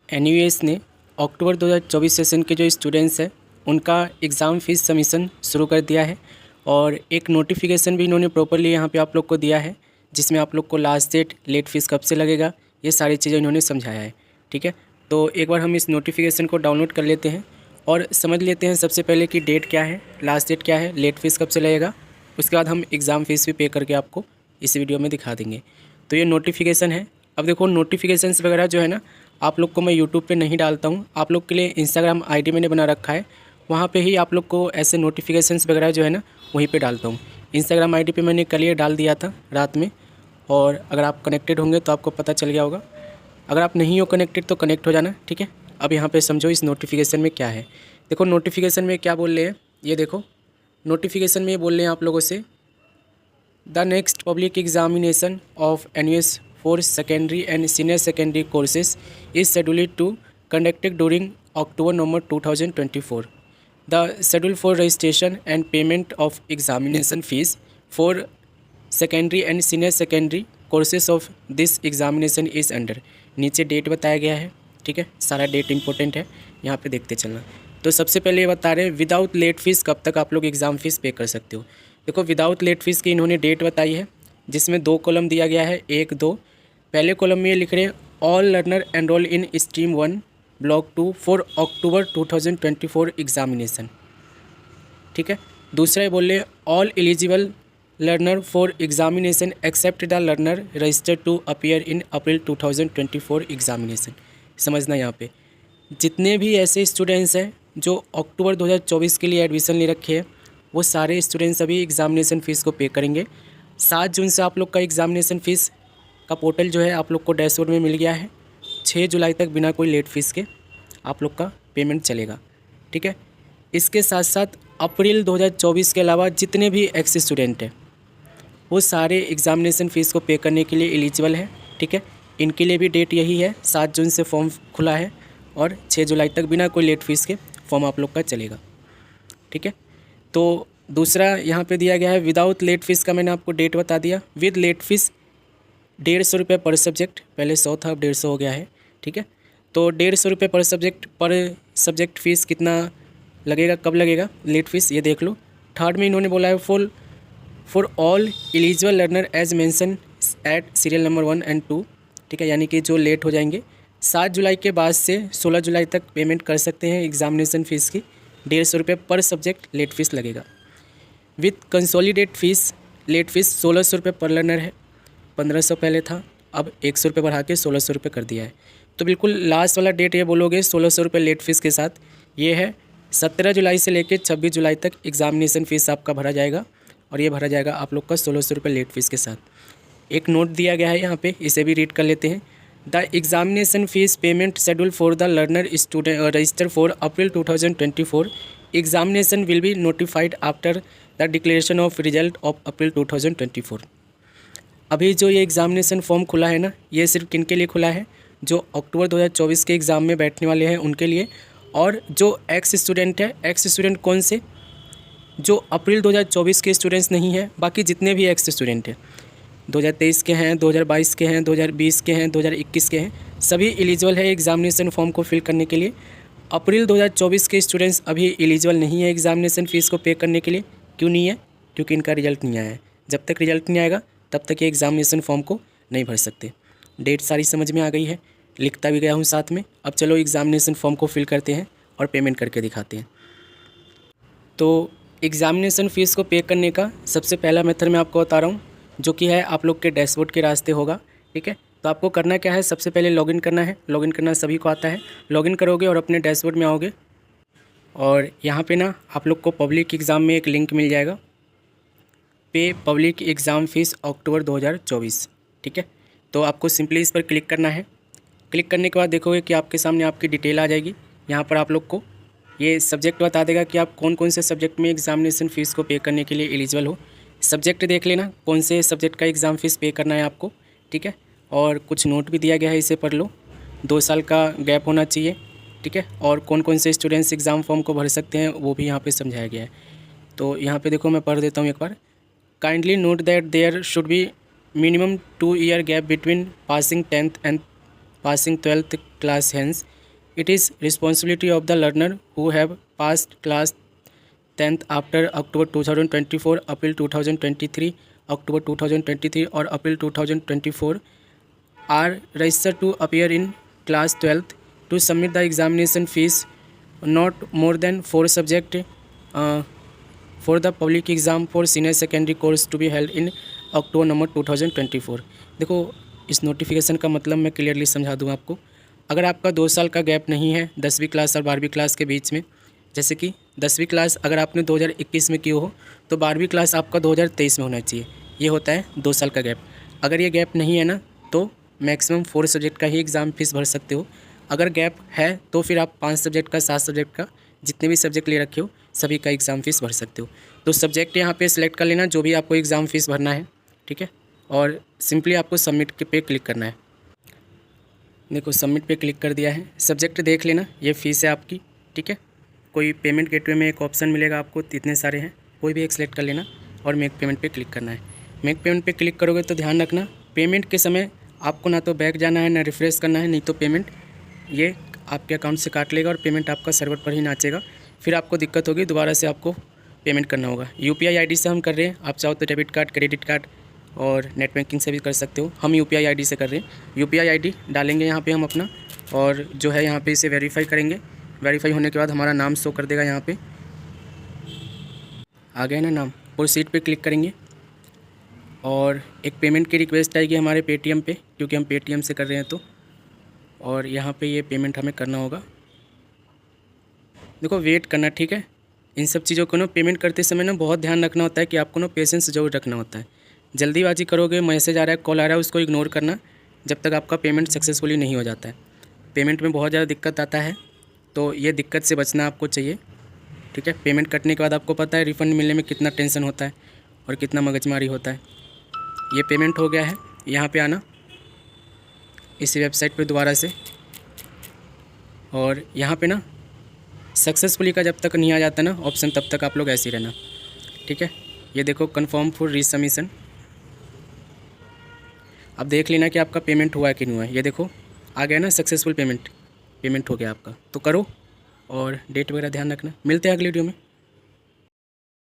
NUS ने अक्टूबर 2024 session के जो स्टूडेंट्स हैं उनका एग्ज़ाम फ़ीस सबमिशन शुरू कर दिया है और एक नोटिफिकेशन भी इन्होंने प्रॉपरली यहाँ पे आप लोग को दिया है, जिसमें आप लोग को लास्ट डेट, लेट फ़ीस कब से लगेगा, ये सारी चीज़ें इन्होंने समझाया है। ठीक है, तो एक बार हम इस नोटिफिकेशन को डाउनलोड कर लेते हैं और समझ लेते हैं सबसे पहले कि डेट क्या है, लास्ट डेट क्या है, लेट फ़ीस कब से लगेगा। उसके बाद हम एग्ज़ाम फ़ीस भी पे करके आपको इस वीडियो में दिखा देंगे। तो ये नोटिफिकेशन है। अब देखो, नोटिफिकेशंस वगैरह जो है ना, आप लोग को मैं यूट्यूब पे नहीं डालता हूँ, आप लोग के लिए इंस्टाग्राम आईडी मैंने बना रखा है, वहाँ पे ही आप लोग को ऐसे नोटिफिकेशंस वगैरह जो है ना वहीं पे डालता हूँ। इंस्टाग्राम आईडी पे मैंने कल ये डाल दिया था रात में, और अगर आप कनेक्टेड होंगे तो आपको पता चल गया होगा। अगर आप नहीं हो कनेक्टेड तो कनेक्ट हो जाना। ठीक है, अब यहाँ पे समझो इस नोटिफिकेशन में क्या है। देखो नोटिफिकेशन में क्या बोल रहे हैं, ये देखो नोटिफिकेशन में ये बोल रहे हैं आप लोगों से, the next public examination of NUS for secondary and senior secondary courses is scheduled to conducted during October-November 2024. The schedule for registration and payment of examination fees for secondary and senior secondary courses of this examination is under। नीचे date बताया गया है। ठीक है, सारा date important है, यहाँ पे देखते चलना। तो सबसे पहले ये बता रहे हैं विदाउट लेट फीस कब तक आप लोग एग्ज़ाम फ़ीस पे कर सकते हो। देखो विदाउट लेट फीस की इन्होंने डेट बताई है, जिसमें 2 कॉलम दिया गया है, 1, 2। पहले कॉलम में ये लिख रहे हैं all learner enrol in stream 1 block 2 for October 2024 examination. ठीक है, दूसरा ये बोल रहे हैं all eligible learner for examination except the learner registered to appear in April 2024 examination. समझना, यहाँ पे जितने भी ऐसे स्टूडेंट्स हैं जो अक्टूबर 2024 के लिए एडमिशन ले रखे हैं, वो सारे स्टूडेंट्स अभी एग्जामिनेशन फ़ीस को पे करेंगे। 7 जून से आप लोग का एग्जामिनेशन फ़ीस का पोर्टल जो है आप लोग को डैशबोर्ड में मिल गया है। 6 जुलाई तक बिना कोई लेट फीस के आप लोग का पेमेंट चलेगा। ठीक है, इसके साथ साथ अप्रैल 2024 के अलावा जितने भी एक्स स्टूडेंट हैं वो सारे एग्ज़ामिनेशन फ़ीस को पे करने के लिए एलिजिबल है। ठीक है, इनके लिए भी डेट यही है, 7 जून से फॉर्म खुला है और 6 जुलाई तक बिना कोई लेट फीस के फॉर्म आप लोग का चलेगा। ठीक है, तो दूसरा यहाँ पे दिया गया है विदाउट लेट फीस का, मैंने आपको डेट बता दिया। विद लेट फीस 150 रुपये पर सब्जेक्ट, पहले 100 था अब 150 हो गया है। ठीक है, तो 150 रुपये पर सब्जेक्ट फ़ीस कितना लगेगा, कब लगेगा लेट फीस, ये देख लो। थर्ड में इन्होंने बोला है for all eligible learner as mention at serial number 1 and 2। ठीक है, यानी कि जो लेट हो जाएंगे 7 जुलाई के बाद से 16 जुलाई तक पेमेंट कर सकते हैं एग्जामिनेशन फ़ीस की। 150 रुपये पर सब्जेक्ट लेट फीस लगेगा। With consolidate fee late fee 1600 रुपये पर लर्नर है, 1500 पहले था, अब 100 रुपये बढ़ा के 1600 रुपये कर दिया है। तो बिल्कुल लास्ट वाला डेट ये बोलोगे 1600 रुपये लेट फीस के साथ, ये है 17 जुलाई से लेकर 26 जुलाई तक एग्जामिनेशन फ़ीस आपका भरा जाएगा, और ये भरा जाएगा आप लोग का 1600 रुपये लेट फीस के साथ। एक नोट दिया गया है यहाँ पे, इसे भी रीड कर लेते हैं। The examination fees payment schedule for the learner student register for April 2024 examination will be notified after the declaration of result of April 2024। अभी जो ये एग्ज़ामिनेशन फॉर्म खुला है ना, ये सिर्फ किन के लिए खुला है, जो अक्टूबर 2024 के एग्ज़ाम में बैठने वाले हैं उनके लिए, और जो एक्स स्टूडेंट है, एक्स स्टूडेंट कौन से, जो अप्रैल 2024 के स्टूडेंट्स नहीं है, बाकी जितने भी एक्स स्टूडेंट हैं 2023 के हैं, 2022 के हैं, 2020 के हैं, 2021 के हैं, सभी एलिजिबल है एग्ज़ामिनेशन फॉर्म को फिल करने के लिए। अप्रैल 2024 के स्टूडेंट्स अभी एलिजिबल नहीं है एग्ज़ामिनेशन फ़ीस को पे करने के लिए। क्यों नहीं है? क्योंकि इनका रिजल्ट नहीं आया है। जब तक रिजल्ट नहीं आएगा तब तक ये एग्ज़ामिनेशन फॉर्म को नहीं भर सकते। डेट सारी समझ में आ गई है, लिखता भी गया हूँ साथ में। अब चलो एग्ज़ामिनेशन फॉर्म को फिल करते हैं और पेमेंट करके दिखाते हैं। तो एग्ज़ामिनेशन फ़ीस को पे करने का सबसे पहला मेथड मैं आपको बता रहा हूँ, जो कि है आप लोग के डैशबोर्ड के रास्ते होगा। ठीक है, तो आपको करना क्या है, सबसे पहले लॉगिन करना है। लॉगिन करना सभी को आता है। लॉगिन करोगे और अपने डैशबोर्ड में आओगे, और यहाँ पे ना आप लोग को पब्लिक एग्ज़ाम में एक लिंक मिल जाएगा, पे पब्लिक एग्ज़ाम फ़ीस अक्टूबर 2024। ठीक है, तो आपको सिंपली इस पर क्लिक करना है। क्लिक करने के बाद देखोगे कि आपके सामने आपकी डिटेल आ जाएगी। यहाँ पर आप लोग को ये सब्जेक्ट बता देगा कि आप कौन कौन से सब्जेक्ट में एग्ज़ामिनेशन फ़ीस को पे करने के लिए एलिजिबल हो। सब्जेक्ट देख लेना कौन से सब्जेक्ट का एग्ज़ाम फ़ीस पे करना है आपको। ठीक है, और कुछ नोट भी दिया गया है, इसे पढ़ लो। 2 साल का गैप होना चाहिए। ठीक है, और कौन कौन से स्टूडेंट्स एग्ज़ाम फॉर्म को भर सकते हैं वो भी यहाँ पे समझाया गया है। तो यहाँ पे देखो, मैं पढ़ देता हूँ एक बार। Kindly note that there should be minimum 2 year gap between passing 10th and passing 12th class, hence It is responsibility of the learner who have passed class 10th after October 2024, April 2023, October 2023 or April 2024 are registered to appear in class 12th to submit the examination fees not more than 4 subject for the public exam for senior secondary course to be held in October number 2024। देखो इस notification का मतलब मैं clearly समझा दूँ आपको। अगर आपका 2 साल का गैप नहीं है 10वीं क्लास और 12वीं क्लास के बीच में, जैसे कि 10वीं क्लास अगर आपने 2021 में की हो तो 12वीं क्लास आपका 2023 में होना चाहिए। ये होता है 2 साल का गैप। अगर ये गैप नहीं है ना तो मैक्सिमम 4 सब्जेक्ट का ही एग्ज़ाम फीस भर सकते हो। अगर गैप है तो फिर आप 5 सब्जेक्ट का, 7 सब्जेक्ट का, जितने भी सब्जेक्ट ले रखे हो सभी का एग्ज़ाम फीस भर सकते हो। तो सब्जेक्ट यहाँ पे सिलेक्ट कर लेना जो भी आपको एग्ज़ाम फीस भरना है, ठीक है। और सिंपली आपको सबमिट पे क्लिक करना है। देखो सबमिट पे क्लिक कर दिया है। सब्जेक्ट देख लेना, ये फ़ीस है आपकी, ठीक है। कोई पेमेंट गेटवे में एक ऑप्शन मिलेगा आपको, इतने सारे हैं, कोई भी एक सिलेक्ट कर लेना और मेक पेमेंट पे क्लिक करना है। मेक पेमेंट पे क्लिक करोगे तो ध्यान रखना पेमेंट के समय आपको ना तो बैक जाना है ना रिफ्रेश करना है, नहीं तो पेमेंट ये आपके अकाउंट से काट लेगा और पेमेंट आपका सर्वर पर ही नाचेगा। फिर आपको दिक्कत होगी, दोबारा से आपको पेमेंट करना होगा। UPI ID से हम कर रहे हैं, आप चाहो तो डेबिट कार्ड, क्रेडिट कार्ड और नेट बैंकिंग से भी कर सकते हो। हम UPI ID से कर रहे हैं। UPI ID डालेंगे यहाँ पे हम अपना, और जो है यहाँ पे इसे वेरीफाई करेंगे। वेरीफाई होने के बाद हमारा नाम शो कर देगा, यहाँ पे आ गया ना नाम। प्रोसीड पे क्लिक करेंगे और एक पेमेंट की रिक्वेस्ट आएगी हमारे पेटीएम पे, क्योंकि हम पेटीएम से कर रहे हैं तो, और यहाँ पे ये पेमेंट हमें करना होगा। देखो वेट करना, ठीक है। इन सब चीज़ों को ना पेमेंट करते समय ना बहुत ध्यान रखना होता है कि आपको ना पेशेंस जरूर रखना होता है। जल्दीबाजी करोगे, मैसेज आ रहा है, कॉल आ रहा है, उसको इग्नोर करना जब तक आपका पेमेंट सक्सेसफुली नहीं हो जाता है। पेमेंट में बहुत ज़्यादा दिक्कत आता है, तो ये दिक्कत से बचना आपको चाहिए, ठीक है। पेमेंट कटने के बाद आपको पता है रिफ़ंड मिलने में कितना टेंशन होता है और कितना मगजमारी होता है। ये पेमेंट हो गया है, यहाँ पे आना इसी वेबसाइट पे दोबारा से, और यहाँ पे ना सक्सेसफुली का जब तक नहीं आ जाता ना ऑप्शन, तब तक आप लोग ऐसे ही रहना, ठीक है। ये देखो कन्फर्म फॉर रीसबमिशन। अब देख लेना कि आपका पेमेंट हुआ है कि नहीं हुआ है। ये देखो आ गया ना सक्सेसफुल पेमेंट हो गया आपका। तो करो और डेट वगैरह ध्यान रखना। मिलते हैं अगली वीडियो में।